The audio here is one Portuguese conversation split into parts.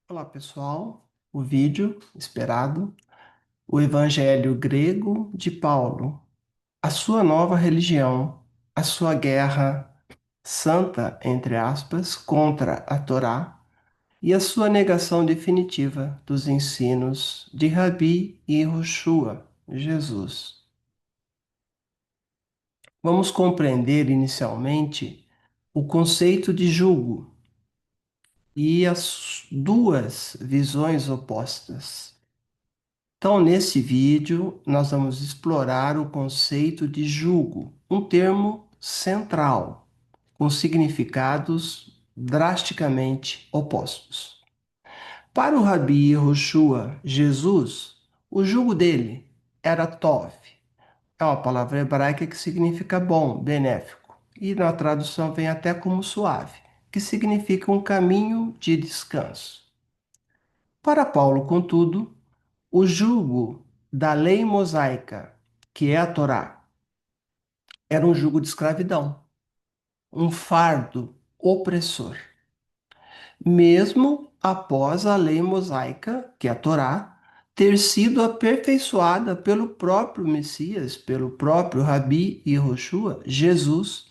Olá, pessoal. O vídeo esperado, o Evangelho grego de Paulo, a sua nova religião, a sua guerra santa, entre aspas, contra a Torá e a sua negação definitiva dos ensinos de Rabi Yehoshua, Jesus. Vamos compreender inicialmente o conceito de jugo e as duas visões opostas. Então, nesse vídeo, nós vamos explorar o conceito de jugo, um termo central, com significados drasticamente opostos. Para o Rabi Yehoshua, Jesus, o jugo dele era tov. É uma palavra hebraica que significa bom, benéfico, e na tradução vem até como suave, que significa um caminho de descanso. Para Paulo, contudo, o jugo da lei mosaica, que é a Torá, era um jugo de escravidão, um fardo opressor. Mesmo após a lei mosaica, que é a Torá, ter sido aperfeiçoada pelo próprio Messias, pelo próprio Rabi Yehoshua, Jesus,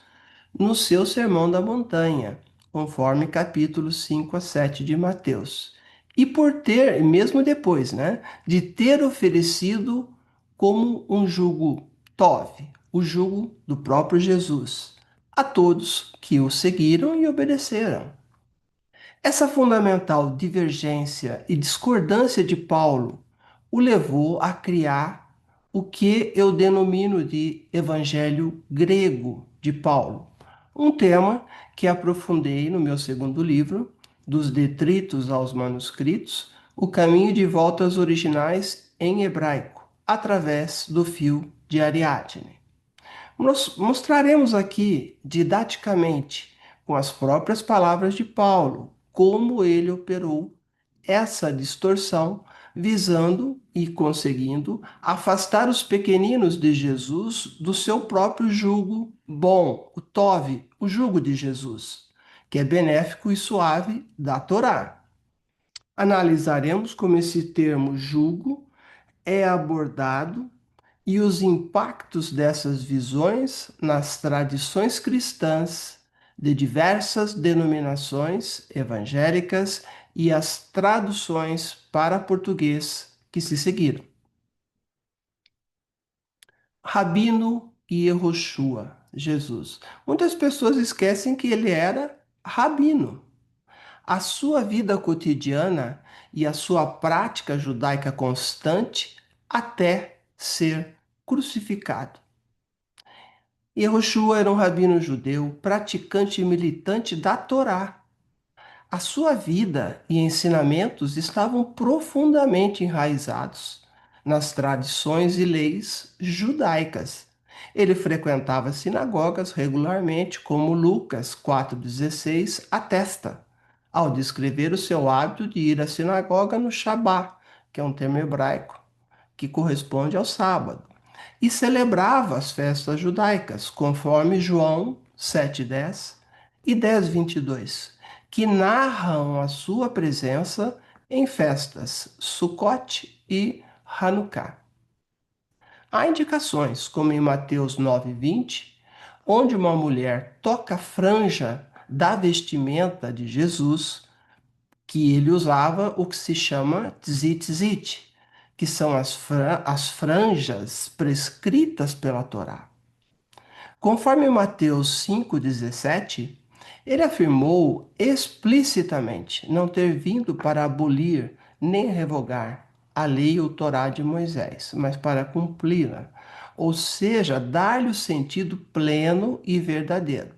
no seu Sermão da Montanha, conforme capítulos 5 a 7 de Mateus. E por ter, mesmo depois, né, de ter oferecido como um jugo tov, o jugo do próprio Jesus, a todos que o seguiram e obedeceram. Essa fundamental divergência e discordância de Paulo o levou a criar o que eu denomino de Evangelho grego de Paulo, um tema que aprofundei no meu segundo livro, Dos Detritos aos Manuscritos, o caminho de volta às originais em hebraico, através do fio de Ariadne. Nós mostraremos aqui, didaticamente, com as próprias palavras de Paulo, como ele operou essa distorção, visando e conseguindo afastar os pequeninos de Jesus do seu próprio jugo bom, o Tov, o jugo de Jesus, que é benéfico e suave da Torá. Analisaremos como esse termo jugo é abordado e os impactos dessas visões nas tradições cristãs de diversas denominações evangélicas e as traduções para português que se seguiram. Rabino Yehoshua, Jesus. Muitas pessoas esquecem que ele era rabino. A sua vida cotidiana e a sua prática judaica constante até ser crucificado. Yehoshua era um rabino judeu, praticante e militante da Torá. A sua vida e ensinamentos estavam profundamente enraizados nas tradições e leis judaicas. Ele frequentava sinagogas regularmente, como Lucas 4,16 atesta, ao descrever o seu hábito de ir à sinagoga no Shabá, que é um termo hebraico, que corresponde ao sábado, e celebrava as festas judaicas, conforme João 7,10 e 10,22, que narram a sua presença em festas Sukkot e Hanukkah. Há indicações, como em Mateus 9,20, onde uma mulher toca a franja da vestimenta de Jesus, que ele usava o que se chama tzitzit, que são as franjas prescritas pela Torá. Conforme Mateus 5,17, ele afirmou explicitamente não ter vindo para abolir nem revogar a lei ou Torá de Moisés, mas para cumpri-la, ou seja, dar-lhe o sentido pleno e verdadeiro.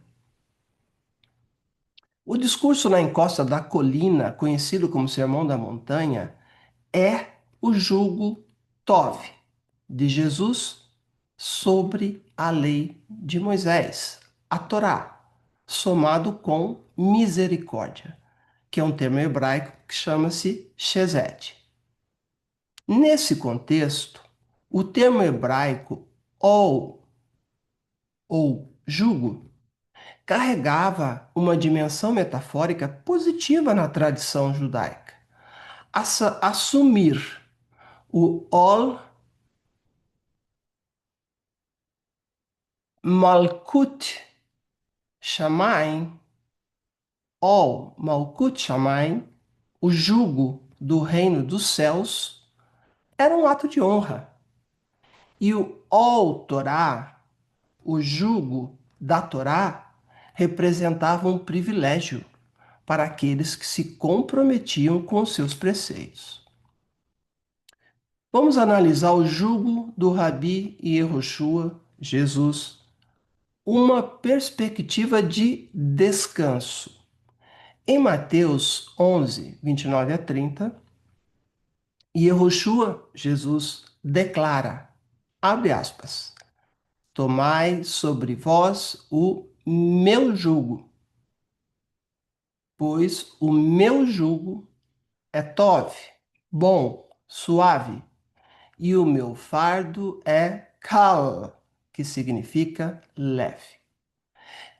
O discurso na encosta da colina, conhecido como Sermão da Montanha, é o jugo Tov de Jesus sobre a lei de Moisés, a Torá, somado com misericórdia, que é um termo hebraico que chama-se Shesed. Nesse contexto, o termo hebraico ou jugo carregava uma dimensão metafórica positiva na tradição judaica. assumir o Ol Malkut Shamayim, Ol Malkut Shamayim, o jugo do reino dos céus, era um ato de honra. E o Ol Torá, o jugo da Torá, representava um privilégio para aqueles que se comprometiam com seus preceitos. Vamos analisar o jugo do Rabi Yehoshua, Jesus, uma perspectiva de descanso. Em Mateus 11, 29 a 30, Yehoshua, Jesus, declara, abre aspas, tomai sobre vós o meu jugo, pois o meu jugo é tov, bom, suave, e o meu fardo é kal, que significa leve.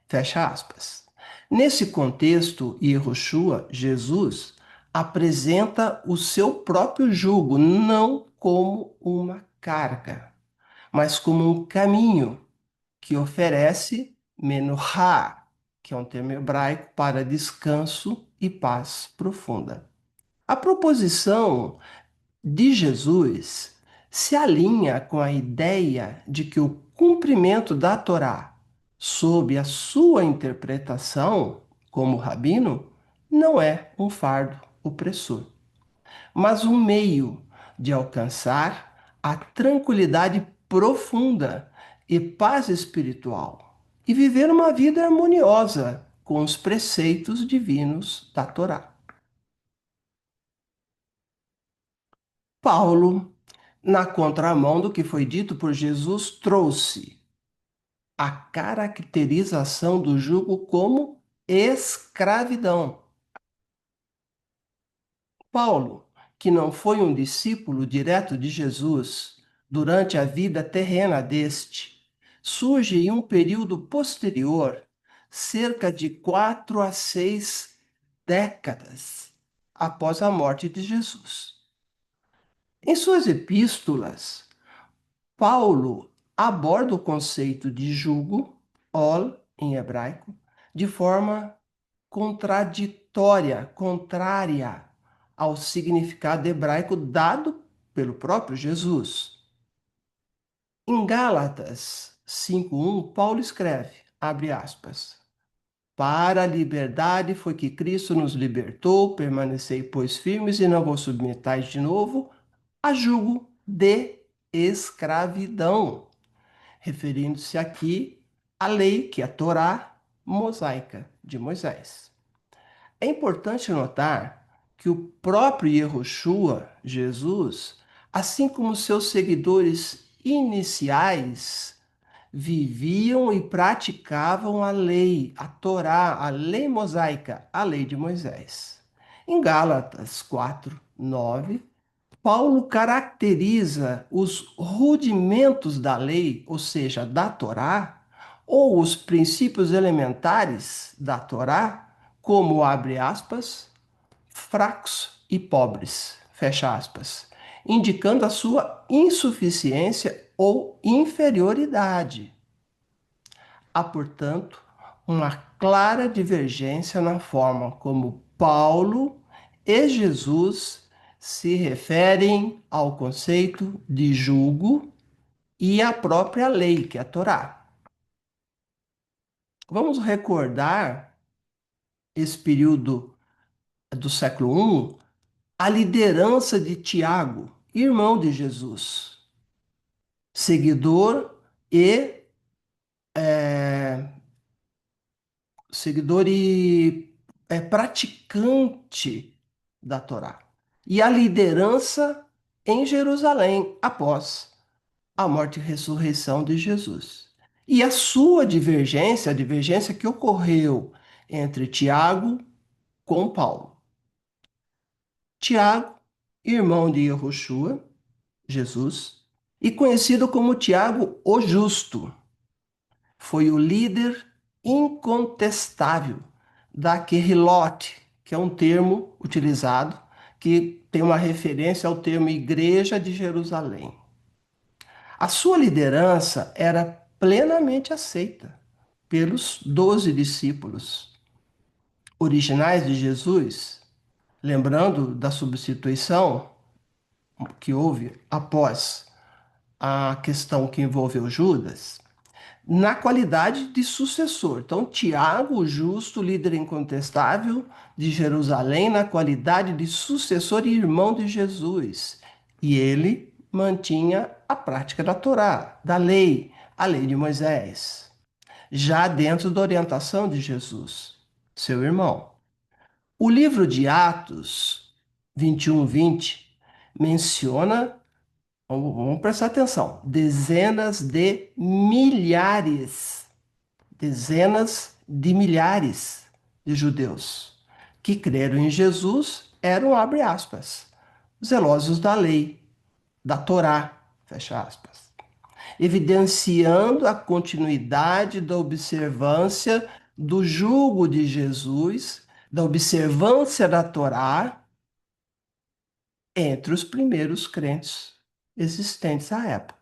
Fecha aspas. Nesse contexto, Yehoshua, Jesus, apresenta o seu próprio jugo não como uma carga, mas como um caminho que oferece menorá, que é um termo hebraico para descanso e paz profunda. A proposição de Jesus se alinha com a ideia de que o cumprimento da Torá, sob a sua interpretação como rabino, não é um fardo opressor, mas um meio de alcançar a tranquilidade profunda e paz espiritual e viver uma vida harmoniosa com os preceitos divinos da Torá. Paulo, na contramão do que foi dito por Jesus, trouxe a caracterização do jugo como escravidão. Paulo, que não foi um discípulo direto de Jesus durante a vida terrena deste, surge em um período posterior, cerca de 4 a 6 décadas após a morte de Jesus. Em suas epístolas, Paulo aborda o conceito de jugo, ol, em hebraico, de forma contraditória, contrária ao significado hebraico dado pelo próprio Jesus. Em Gálatas 5:1, Paulo escreve, abre aspas, para a liberdade foi que Cristo nos libertou, permanecei, pois, firmes e não vos submetais de novo a jugo de escravidão, referindo-se aqui à lei, que é a Torá mosaica de Moisés. É importante notar que o próprio Yehoshua, Jesus, assim como seus seguidores iniciais, viviam e praticavam a lei, a Torá, a lei mosaica, a lei de Moisés. Em Gálatas 4:9, Paulo caracteriza os rudimentos da lei, ou seja, da Torá, ou os princípios elementares da Torá, como, abre aspas, fracos e pobres, fecha aspas, indicando a sua insuficiência ou inferioridade. Há, portanto, uma clara divergência na forma como Paulo e Jesus se referem ao conceito de jugo e à própria lei, que é a Torá. Vamos recordar esse período do século I, a liderança de Tiago, irmão de Jesus, seguidor e seguidor e praticante da Torá. E a liderança em Jerusalém após a morte e ressurreição de Jesus. E a sua divergência, a divergência que ocorreu entre Tiago com Paulo. Tiago, irmão de Yehoshua, Jesus, e conhecido como Tiago o Justo, foi o líder incontestável da Querrilot, que é um termo utilizado que tem uma referência ao termo Igreja de Jerusalém. A sua liderança era plenamente aceita pelos 12 discípulos originais de Jesus, lembrando da substituição que houve após a questão que envolveu Judas, na qualidade de sucessor. Então, Tiago, o justo, líder incontestável de Jerusalém, na qualidade de sucessor e irmão de Jesus. E ele mantinha a prática da Torá, da lei, a lei de Moisés, já dentro da orientação de Jesus, seu irmão. O livro de Atos 21:20 menciona, vamos prestar atenção, dezenas de milhares de judeus que creram em Jesus eram, abre aspas, zelosos da lei, da Torá, fecha aspas, evidenciando a continuidade da observância do jugo de Jesus, da observância da Torá entre os primeiros crentes existentes à época.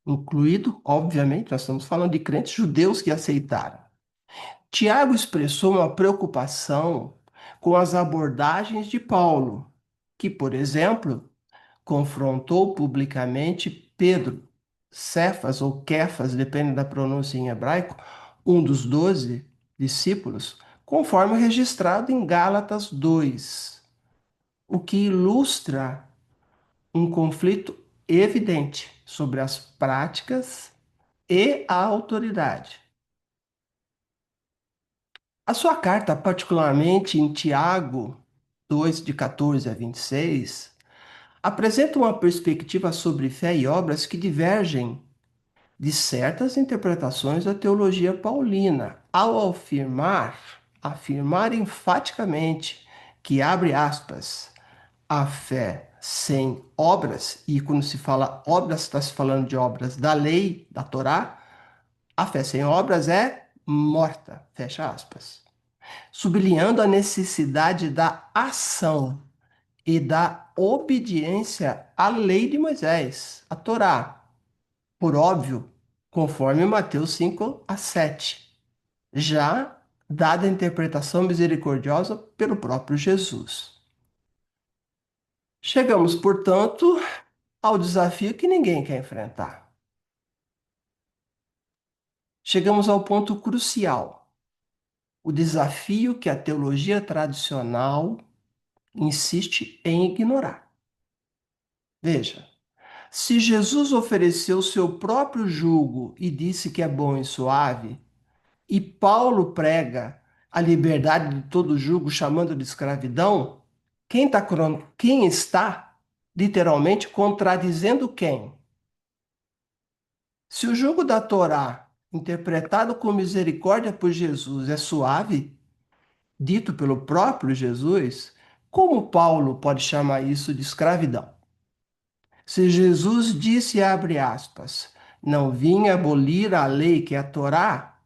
Incluído, obviamente, nós estamos falando de crentes judeus que aceitaram. Tiago expressou uma preocupação com as abordagens de Paulo, que, por exemplo, confrontou publicamente Pedro, Cefas ou Kefas, depende da pronúncia em hebraico, um dos 12 discípulos, conforme registrado em Gálatas 2, o que ilustra um conflito evidente sobre as práticas e a autoridade. A sua carta, particularmente em Tiago 2, de 14 a 26, apresenta uma perspectiva sobre fé e obras que divergem de certas interpretações da teologia paulina, ao afirmar enfaticamente que, abre aspas, a fé sem obras, e quando se fala obras, está se falando de obras da lei, da Torá, a fé sem obras é morta, fecha aspas, sublinhando a necessidade da ação e da obediência à lei de Moisés, a Torá, por óbvio, conforme Mateus 5:7, já dada a interpretação misericordiosa pelo próprio Jesus. Chegamos, portanto, ao desafio que ninguém quer enfrentar. Chegamos ao ponto crucial, o desafio que a teologia tradicional insiste em ignorar. Veja, se Jesus ofereceu seu próprio jugo e disse que é bom e suave, e Paulo prega a liberdade de todo jugo, chamando de escravidão, quem está literalmente contradizendo quem? Se o jugo da Torá, interpretado com misericórdia por Jesus, é suave, dito pelo próprio Jesus, como Paulo pode chamar isso de escravidão? Se Jesus disse, abre aspas, não vim abolir a lei que é a Torá,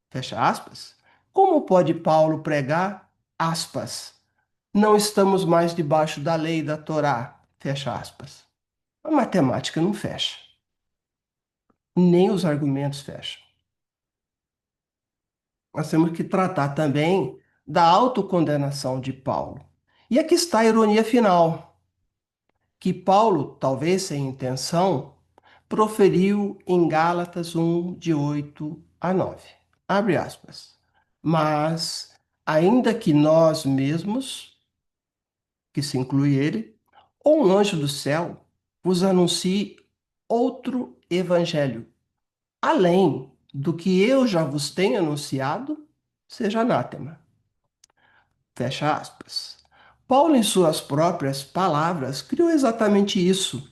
fecha aspas, como pode Paulo pregar, aspas, não estamos mais debaixo da lei da Torá, fecha aspas? A matemática não fecha, nem os argumentos fecham. Nós temos que tratar também da autocondenação de Paulo. E aqui está a ironia final, que Paulo, talvez sem intenção, proferiu em Gálatas 1, de 8 a 9. Abre aspas. Mas, ainda que nós mesmos, que se inclui ele, ou um anjo do céu, vos anuncie outro evangelho, além do que eu já vos tenho anunciado, seja anátema. Fecha aspas. Paulo, em suas próprias palavras, criou exatamente isso.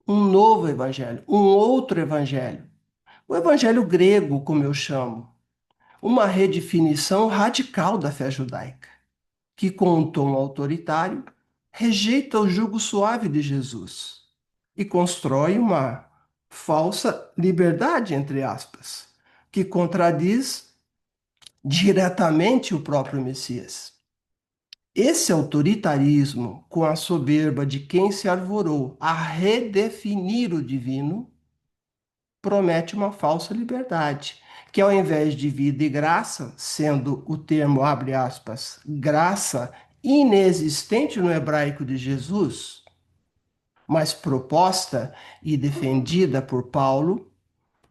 Um novo evangelho, um outro evangelho. O evangelho grego, como eu chamo. Uma redefinição radical da fé judaica, que, com um tom autoritário, rejeita o jugo suave de Jesus e constrói uma falsa liberdade, entre aspas, que contradiz diretamente o próprio Messias. Esse autoritarismo, com a soberba de quem se arvorou a redefinir o divino, promete uma falsa liberdade, que ao invés de vida e graça, sendo o termo, abre aspas, graça inexistente no hebraico de Jesus, mas proposta e defendida por Paulo,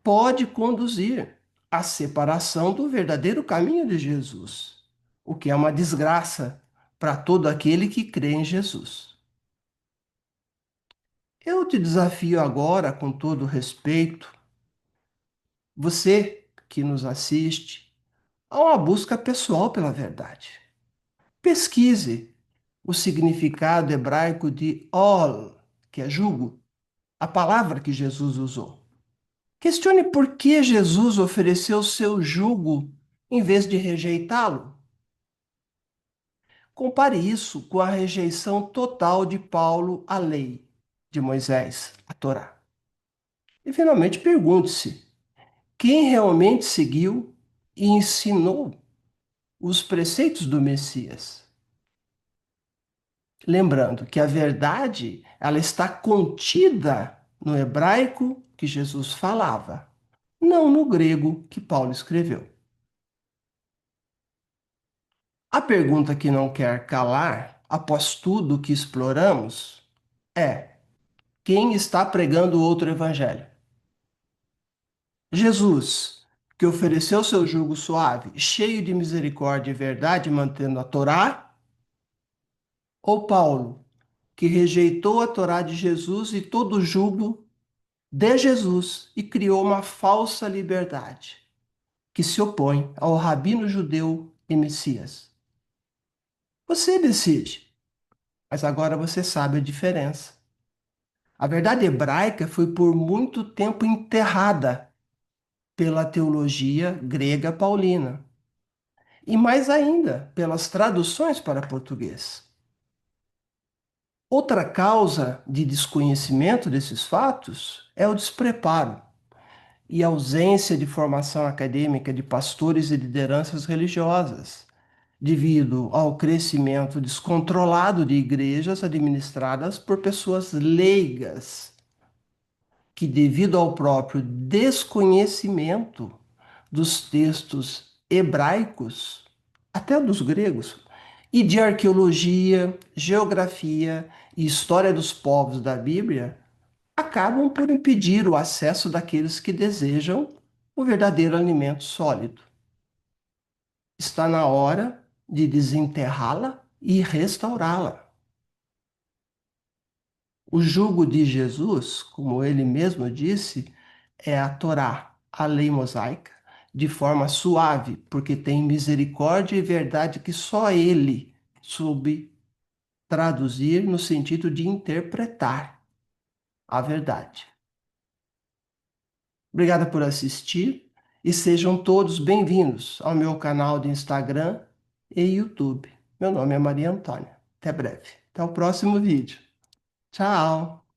pode conduzir à separação do verdadeiro caminho de Jesus, o que é uma desgraça para todo aquele que crê em Jesus. Eu te desafio agora, com todo respeito, você que nos assiste, a uma busca pessoal pela verdade. Pesquise o significado hebraico de ol, que é jugo, a palavra que Jesus usou. Questione por que Jesus ofereceu seu jugo em vez de rejeitá-lo. Compare isso com a rejeição total de Paulo à lei de Moisés, a Torá. E finalmente pergunte-se: quem realmente seguiu e ensinou os preceitos do Messias? Lembrando que a verdade, ela está contida no hebraico que Jesus falava, não no grego que Paulo escreveu. A pergunta que não quer calar, após tudo que exploramos, é: quem está pregando outro evangelho? Jesus, que ofereceu seu jugo suave, cheio de misericórdia e verdade, mantendo a Torá? Ou Paulo, que rejeitou a Torá de Jesus e todo o jugo de Jesus e criou uma falsa liberdade que se opõe ao rabino judeu e Messias? Você decide, mas agora você sabe a diferença. A verdade hebraica foi por muito tempo enterrada pela teologia grega paulina e mais ainda pelas traduções para português. Outra causa de desconhecimento desses fatos é o despreparo e ausência de formação acadêmica de pastores e lideranças religiosas, devido ao crescimento descontrolado de igrejas administradas por pessoas leigas, que, devido ao próprio desconhecimento dos textos hebraicos, até dos gregos, e de arqueologia, geografia e história dos povos da Bíblia, acabam por impedir o acesso daqueles que desejam o verdadeiro alimento sólido. Está na hora de desenterrá-la e restaurá-la. O jugo de Jesus, como ele mesmo disse, é a Torá, a lei mosaica, de forma suave, porque tem misericórdia e verdade que só ele soube traduzir no sentido de interpretar a verdade. Obrigada por assistir e sejam todos bem-vindos ao meu canal de Instagram e YouTube. Meu nome é Maria Antônia. Até breve. Até o próximo vídeo. Tchau!